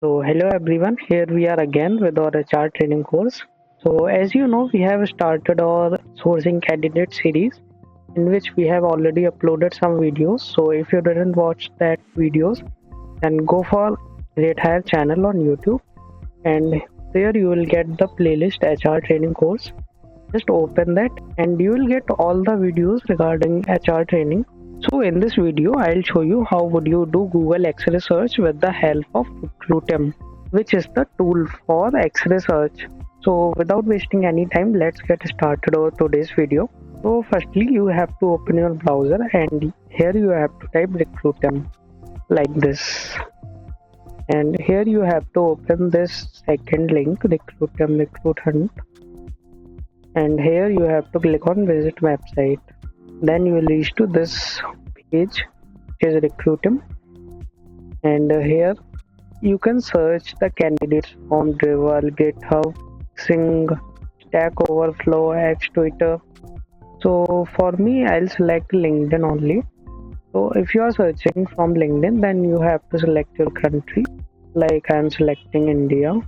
So hello everyone, here we are again with our HR training course. So as you know, we have started our sourcing candidate series in which we have already uploaded some videos. So if you didn't watch that videos, then go for Great Hire channel on YouTube, and there you will get the playlist HR training course. Just open that and you will get all the videos regarding HR training. So in this video, I'll show you how would you do Google X-ray search with the help of Recruitem, which is the tool for X-ray search. So without wasting any time, let's get started over today's video. So firstly, you have to open your browser and here you have to type Recruitem like this. And here you have to open this second link, Recruitem Recruit Hunt. And here you have to click on visit website. Then you will reach to this page, which is Recruitem, and here you can search the candidates from Dribbble, GitHub, Sing, Stack Overflow, X, Twitter. So for me, I'll select LinkedIn only. So if you are searching from LinkedIn, then you have to select your country. Like I'm selecting India.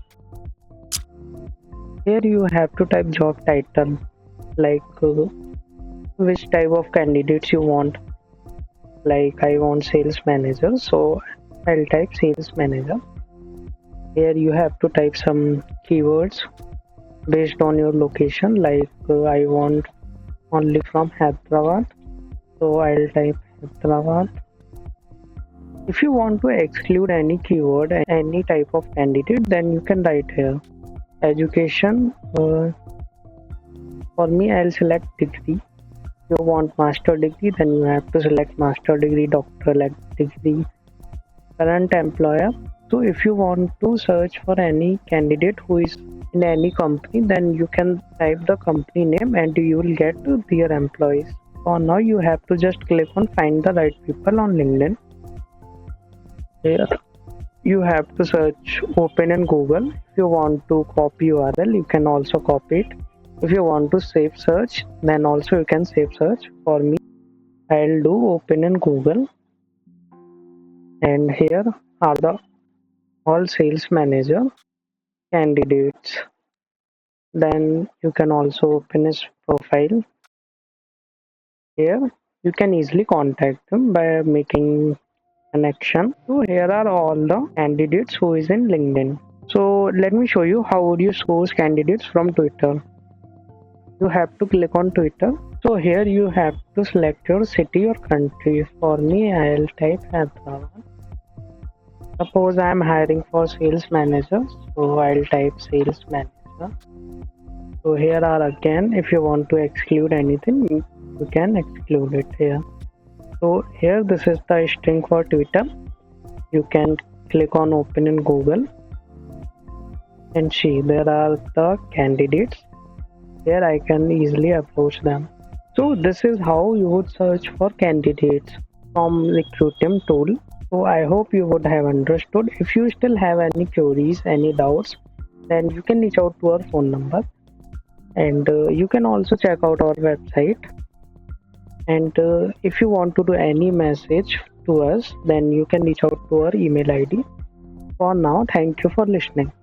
Here you have to type job title, like which type of candidates you want. Like I want sales manager, so I'll type sales manager. Here you have to type some keywords based on your location, like I want only from Hyderabad, so I'll type Hyderabad. If you want to exclude any keyword, any type of candidate, then you can write here education. For me, I'll select degree. If you want master degree, then you have to select master degree, doctoral degree, current employer. So if you want to search for any candidate who is in any company, then you can type the company name and you will get their employees. So now you have to just click on find the right people on LinkedIn. Here you have to search open in Google. If you want to copy URL, you can also copy it. If you want to save search, then also you can save search. For me, I'll do open in Google, and here are the all sales manager candidates. Then you can also open his profile. Here you can easily contact him by making connection. So here are all the candidates who is in LinkedIn. So let me show you how would you source candidates from Twitter. You have to click on Twitter. So here you have to select your city or country. For me, I'll type Hyderabad. Suppose I'm hiring for sales manager, so I'll type sales manager. So here are again, if you want to exclude anything, you can exclude it here. So here this is the string for Twitter. You can click on open in Google and see there are the candidates. Here I can easily approach them. So this is how you would search for candidates from Recruitem tool. So I hope you would have understood. If you still have any queries, any doubts, then you can reach out to our phone number, and you can also check out our website. And if you want to do any message to us, then you can reach out to our email ID. For now, thank you for listening.